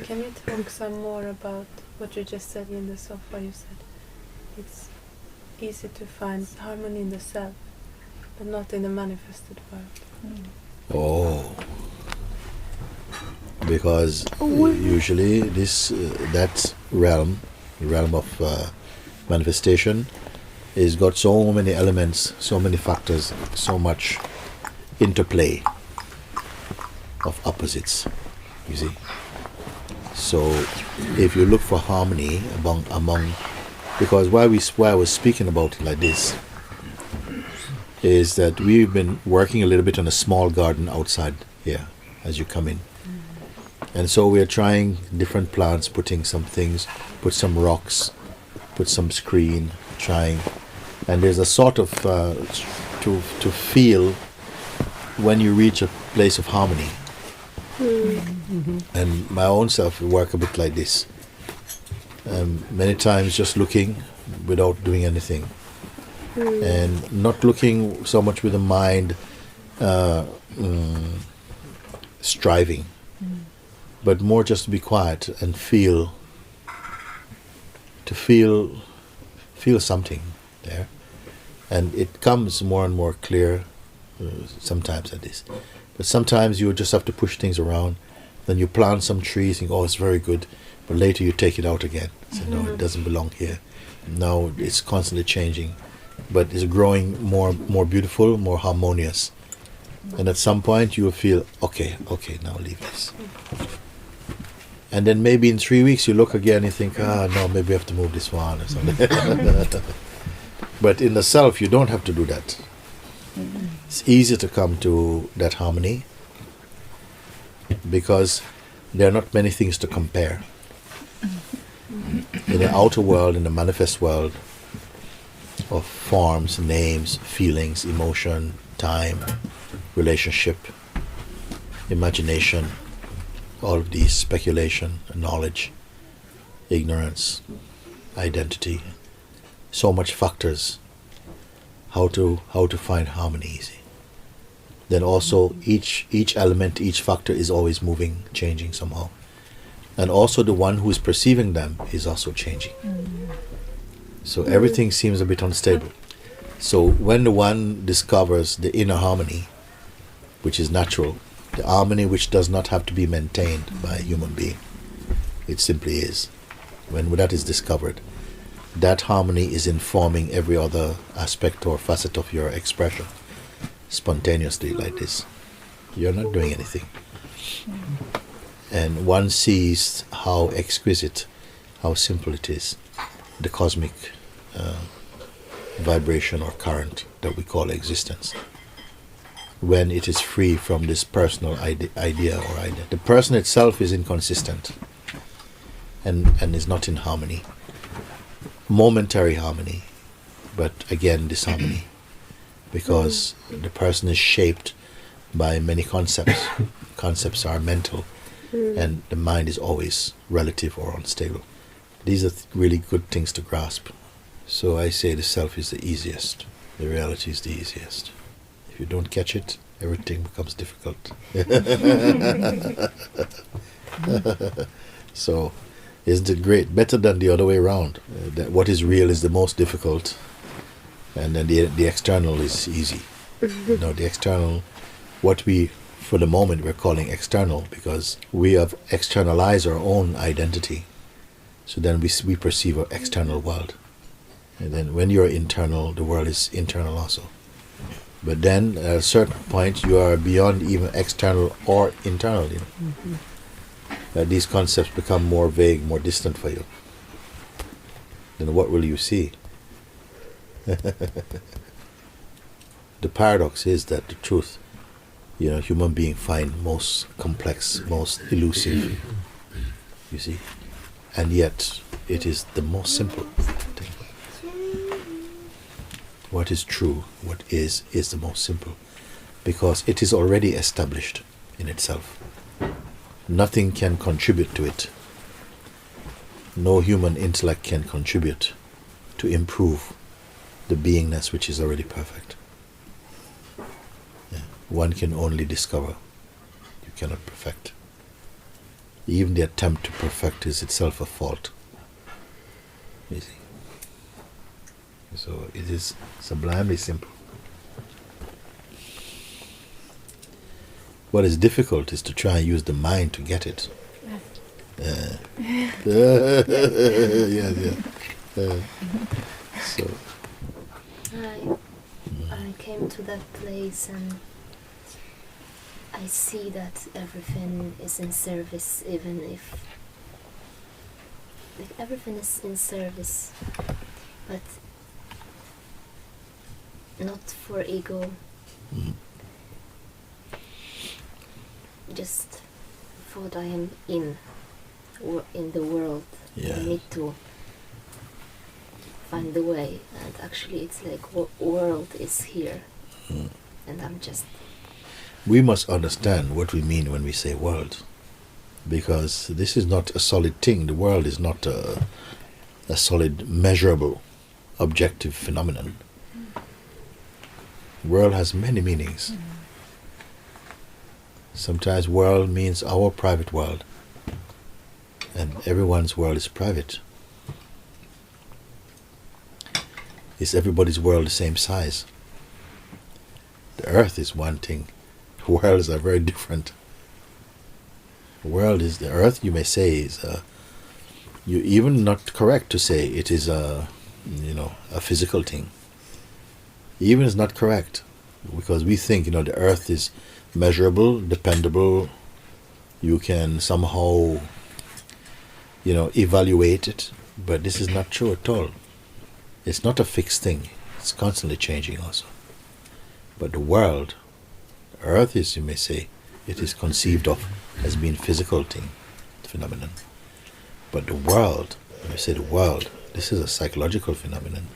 Can you talk some more about what you just said in the sofa? You said it's easy to find harmony in the self, but not in the manifested world. Oh, because usually that realm, the realm of manifestation, is got so many elements, so many factors, so much interplay of opposites. You see. So, if you look for harmony among, because why I was speaking about it like this, is that we've been working a little bit on a small garden outside here as you come in, and so we're trying different plants, putting some things, put some rocks, put some screen, trying, and there's a sort of to feel when you reach a place of harmony. And my own self will work a bit like this. Many times just looking without doing anything. And not looking so much with the mind striving, but more just to be quiet and feel something there. And it comes more and more clear sometimes at this. But sometimes you just have to push things around. Then you plant some trees, think, oh, it's very good. But later you take it out again. Say, no, it doesn't belong here. No, it's constantly changing. But it's growing more beautiful, more harmonious. And at some point you will feel, okay, now leave this. And then maybe in 3 weeks you look again and you think, no, maybe I have to move this one or something. But in the self, you don't have to do that. It's easy to come to that harmony because there are not many things to compare. In the outer world, in the manifest world of forms, names, feelings, emotion, time, relationship, imagination, all of these, speculation, knowledge, ignorance, identity, so much factors. How to find harmony. Then also each element, each factor is always moving, changing somehow. And also the one who is perceiving them is also changing. So everything seems a bit unstable. So when the one discovers the inner harmony, which is natural, the harmony which does not have to be maintained by a human being, it simply is. When that is discovered, that harmony is informing every other aspect or facet of your expression spontaneously like this. You're not doing anything. And one sees how exquisite, how simple it is, the cosmic vibration or current that we call existence, when it is free from this personal idea. The person itself is inconsistent and is not in harmony. Momentary harmony, but again disharmony, because the person is shaped by many concepts. Concepts are mental, and the mind is always relative or unstable. These are really good things to grasp. So I say the self is the easiest. The reality is the easiest. If you don't catch it, everything becomes difficult. So, isn't it great? Better than the other way around. That what is real is the most difficult, and then the external is easy. No, the external, what we, for the moment, we're calling external, because we have externalized our own identity. So then we perceive our external world. And then when you're internal, the world is internal also. But then at a certain point, you are beyond even external or internal. These concepts become more vague, more distant for you. Then what will you see? The paradox is that the truth, human beings find most complex, most elusive, you see. And yet, it is the most simple thing. What is true, what is the most simple. because it is already established in itself. Nothing can contribute to it. No human intellect can contribute to improve the beingness which is already perfect. Yeah. One can only discover. You cannot perfect. Even the attempt to perfect is itself a fault. You see. So it is sublimely simple. What is difficult is to try and use the mind to get it. So I came to that place and I see that everything is in service, even if like everything is in service, but not for ego. Just thought I am in the world. Yeah. I need to find the way, and actually it's like world is here, and I'm just. We must understand what we mean when we say world, because this is not a solid thing. The world is not a solid, measurable, objective phenomenon. World has many meanings. Sometimes world means our private world, and everyone's world is private. Is everybody's world the same size? The earth is one thing. Worlds are very different. The earth, you may say, is you even not correct to say it is a physical thing. Even is not correct, because we think the earth is measurable, dependable. You can somehow evaluate it, but this is not true at all. It's not a fixed thing. It's constantly changing also. But the world, earth is, you may say, it is conceived of as being physical thing, phenomenon. But the world, when I say the world, this is a psychological phenomenon.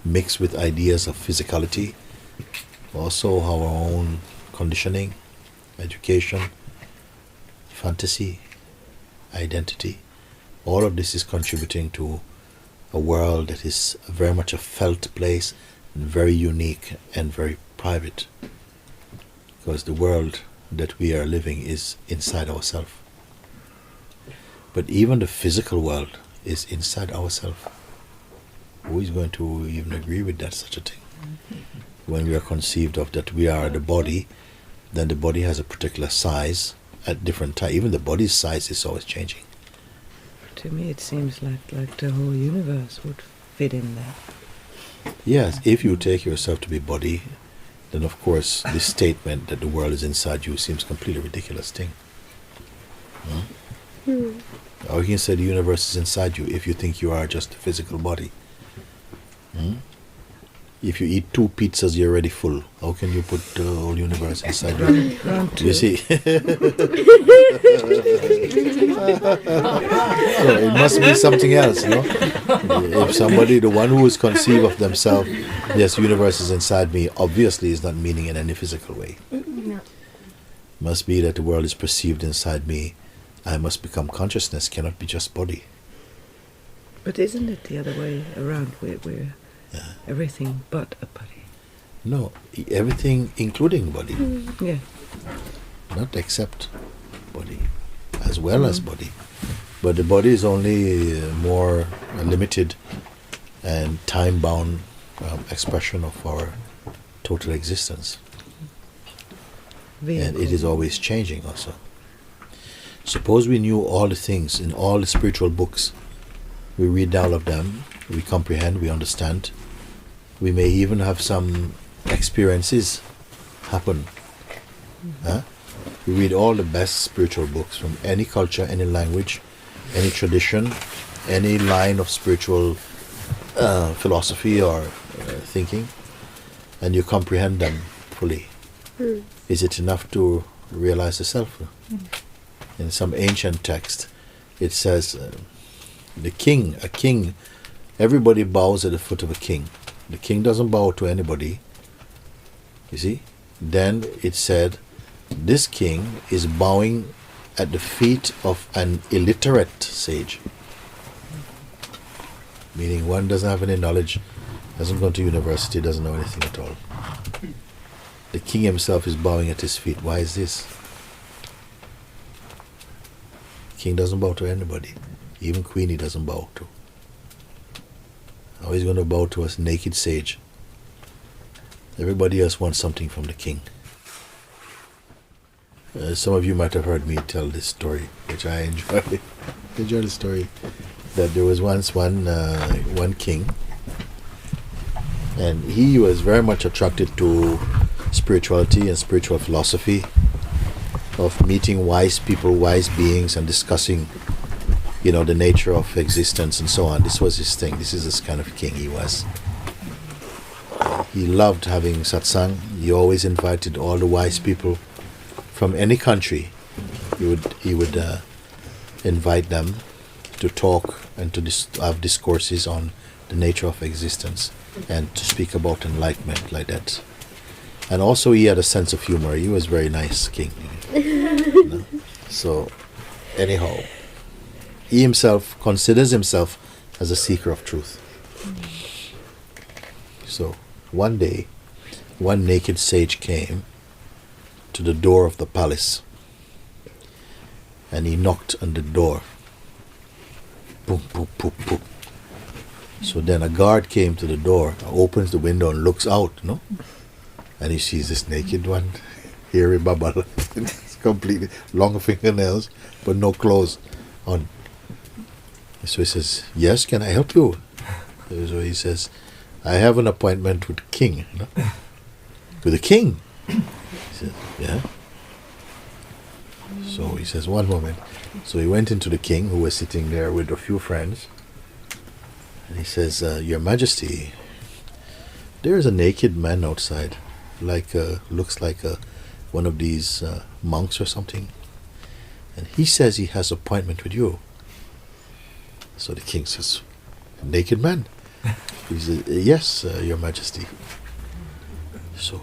Mixed with ideas of physicality, also our own conditioning, education, fantasy, identity. All of this is contributing to a world that is very much a felt place, and very unique and very private. Because the world that we are living is inside ourselves. But even the physical world is inside ourselves. Who is going to even agree with that, such a thing? When we are conceived of that we are the body, then the body has a particular size at different times. Even the body's size is always changing. To me it seems like the whole universe would fit in there. Yes, if you take yourself to be body, then of course this statement that the world is inside you seems completely ridiculous thing. Or you can say the universe is inside you if you think you are just a physical body. If you eat 2 pizzas, you're already full. How can you put the whole universe inside you? You see? So it must be something else, If somebody, the one who is conceived of themselves, yes, universe is inside me, obviously is not meaning in any physical way. No. Must be that the world is perceived inside me. I must become consciousness, cannot be just body. But isn't it the other way around? We're everything but a body. No, everything including body. Yeah. Not except body, as well as body. But the body is only more limited and time-bound expression of our total existence. And it is always changing also. Suppose we knew all the things in all the spiritual books. We read all of them, we comprehend, we understand. We may even have some experiences happen. We read all the best spiritual books from any culture, any language, any tradition, any line of spiritual philosophy or thinking, and you comprehend them fully. Is it enough to realize the self? In some ancient text, it says, a king, everybody bows at the foot of a king. The king doesn't bow to anybody. You see? Then it said, this king is bowing at the feet of an illiterate sage. Meaning one doesn't have any knowledge, hasn't gone to university, doesn't know anything at all. The king himself is bowing at his feet. Why is this? The king doesn't bow to anybody. Even Queen he doesn't bow to. How he's going to bow to a naked sage? Everybody else wants something from the king. Some of you might have heard me tell this story, which I enjoy. Enjoy the story that there was once one king, and he was very much attracted to spirituality and spiritual philosophy, of meeting wise people, wise beings, and discussing, the nature of existence and so on. This was his thing. This is this kind of king he was. He loved having satsang. He always invited all the wise people from any country. He would invite them to talk and to have discourses on the nature of existence and to speak about enlightenment like that. And also he had a sense of humor. He was a very nice king. So anyhow, he himself considers himself as a seeker of truth. So one day, one naked sage came to the door of the palace, and he knocked on the door. Boom, boom, boom, boom. So then a guard came to the door, opens the window and looks out, and he sees this naked one, hairy bubble, it's completely long fingernails, but no clothes on. So he says, yes, can I help you? So he says, I have an appointment with the king. With the king? He says, yeah. So he says, one moment. So he went into the king, who was sitting there with a few friends, and he says, Your Majesty, there is a naked man outside, looks like one of these monks or something, and he says he has an appointment with you. So the king says, naked man? He says, yes, Your Majesty. So,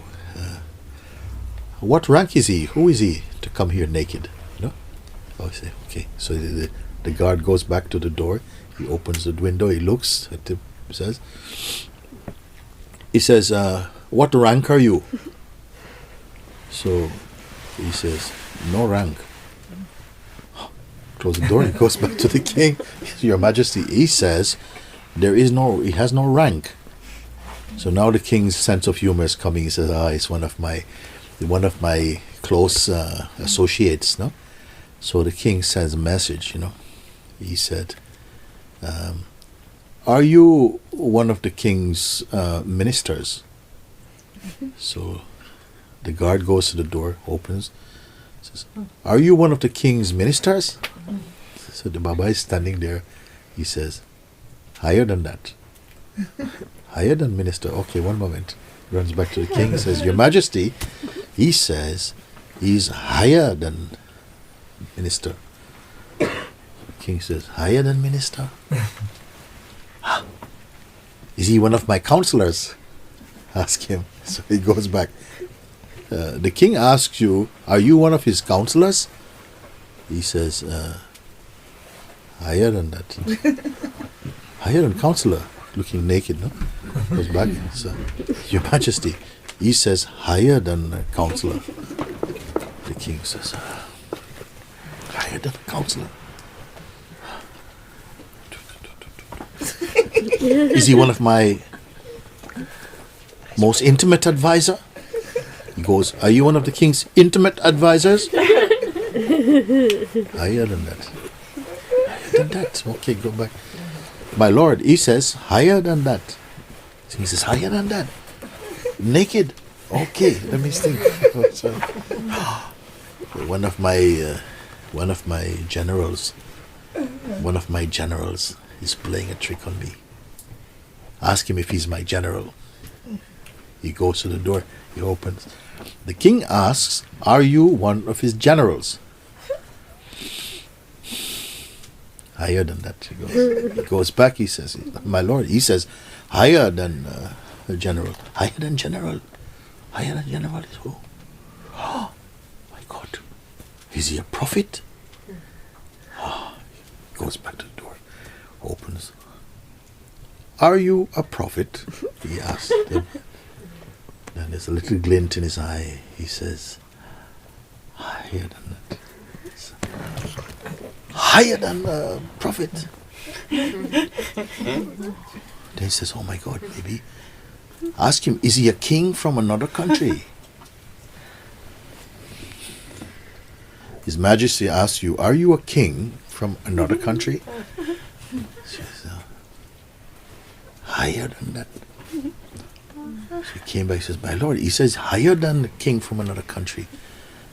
what rank is he? Who is he to come here naked? I say, okay. So the guard goes back to the door. He opens the window. He looks at the he says, what rank are you? So he says, no rank. Close the door. He goes back to the king. Your Majesty, he says, he has no rank. So now the king's sense of humor is coming. He says, it's one of my close associates, no? So the king sends a message, He said, are you one of the king's ministers? So the guard goes to the door, opens, says, are you one of the king's ministers? So the Baba is standing there. He says, higher than that. Higher than minister. Okay, one moment. Runs back to the king and says, Your Majesty, he says he's higher than minister. The king says, higher than minister? Is he one of my counselors? Ask him. So he goes back. The king asks you, are you one of his counselors? He says, higher than that. Higher than counselor. Looking naked, no? Goes back. So, Your Majesty, he says higher than counselor. The king says, higher than counselor. Is he one of my most intimate advisor? He goes, are you one of the king's intimate advisors? Higher than that. Higher than that. Okay, go back. My lord, he says, higher than that. He says, higher than that. Naked. Okay, let me think. So, one of my generals is playing a trick on me. Ask him if he's my general. He goes to the door. He opens. The king asks, are you one of his generals? Higher than that. He goes back. He says, my lord, he says, higher than general. Higher than general. Higher than General is who? Oh, my God. Is he a prophet? Oh, he goes back to the door, opens. Are you a prophet? He asked him. Then there's a little glint in his eye. He says, higher than that. Higher than a prophet. Then he says, oh my God, maybe. Ask him, is he a king from another country? His Majesty asks you, are you a king from another country? She says, higher than that. She came back and says, my Lord, he says higher than a king from another country.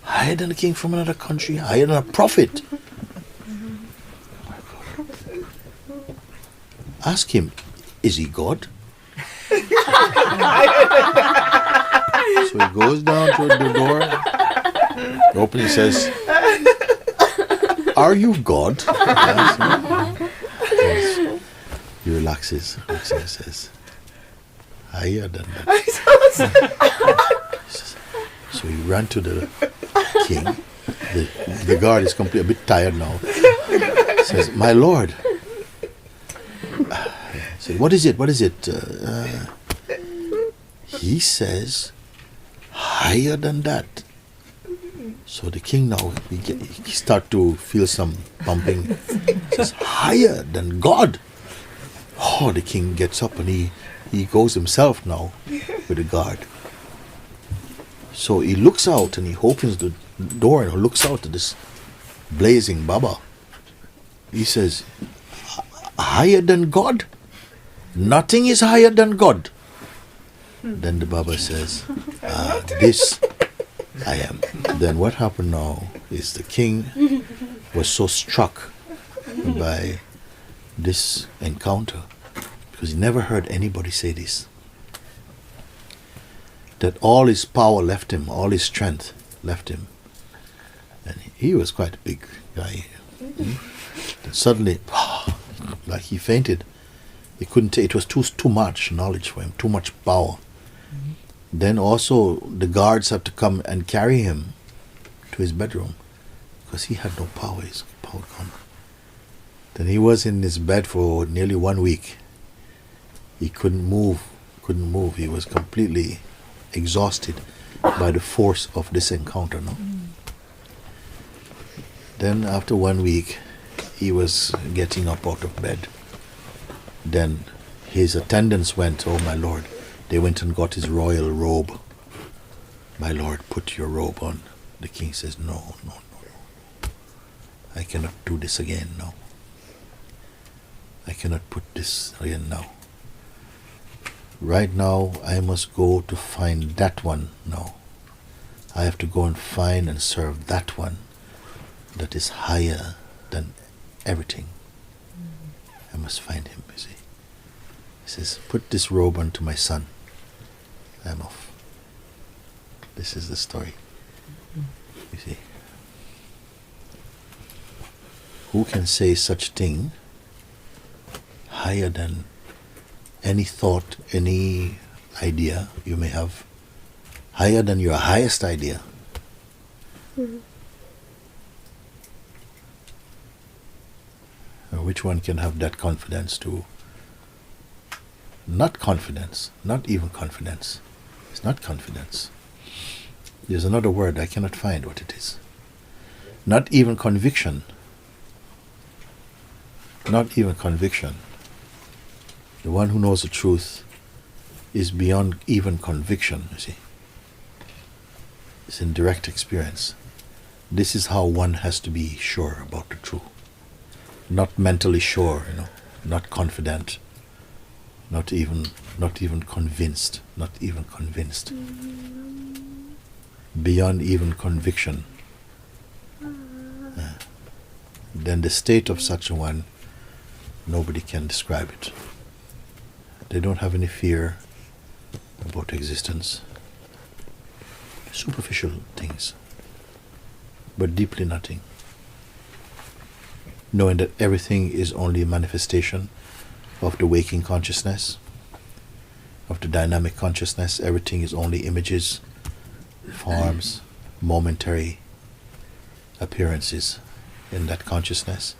Higher than a king from another country, higher than a prophet. Ask him, is he God? So he goes down to the door, opens, he says, are you God? Yes. He relaxes and says, higher than that. So he ran to the king. The guard is a bit tired now. Says, my lord. Said, what is it? What is it? He says, higher than that. So the king now, he start to feel some pumping. He says, higher than God. Oh, the king gets up and he goes himself now with the guard. So he looks out and he opens the door and looks out at this blazing Baba. He says, higher than God? Nothing is higher than God. Then the Baba says, this I am. Then what happened now is the king was so struck by this encounter, because he never heard anybody say this, that all his power left him, all his strength left him. And he was quite a big guy. And suddenly, like he fainted. He couldn't take, it was too much knowledge for him, too much power. Then also the guards had to come and carry him to his bedroom because he had no power, his power gone. Then he was in his bed for nearly 1 week. He couldn't move. He was completely exhausted by the force of this encounter. No? Then after 1 week, he was getting up out of bed. Then his attendants went, oh my lord, they went and got his royal robe. My lord, put your robe on. The king says, no. I cannot do this again, no. I cannot put this again now. Right now, I must go to find that one now. I have to go and find and serve that one that is higher than everything. I must find him, you see. He says, put this robe onto my son. I'm off. This is the story. You see. Who can say such thing higher than any thought, any idea you may have, higher than your highest idea? Which one can have that confidence to? Not confidence, not even confidence. It's not confidence. There's another word, I cannot find what it is. Not even conviction. Not even conviction. The one who knows the truth is beyond even conviction, you see. It's in direct experience. This is how one has to be sure about the truth. Not mentally sure, not confident, not even convinced, beyond even conviction. Then the state of such a one, nobody can describe it. They don't have any fear about existence. Superficial things, but deeply nothing. Knowing that everything is only a manifestation of the waking consciousness, of the dynamic consciousness. Everything is only images forms, momentary appearances in that consciousness,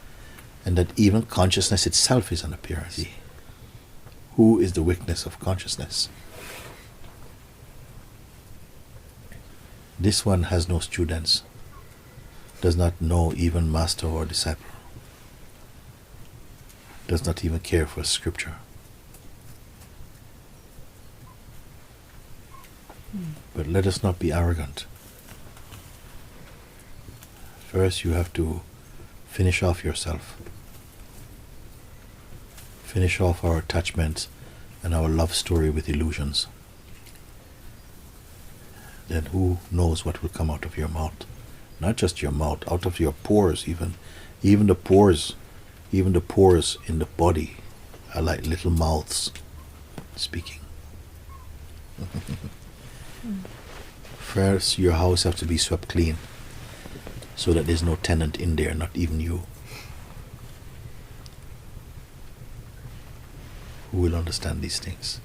and that even consciousness itself is an appearance. Who is the witness of consciousness? This one has no students, does not know even master or disciple, does not even care for scripture. But let us not be arrogant. First you have to finish off yourself. Finish off our attachments and our love story with illusions. Then who knows what will come out of your mouth? Not just your mouth, out of your pores even. Even the pores in the body are like little mouths speaking. First, your house has to be swept clean so that there's no tenant in there, not even you. Who will understand these things?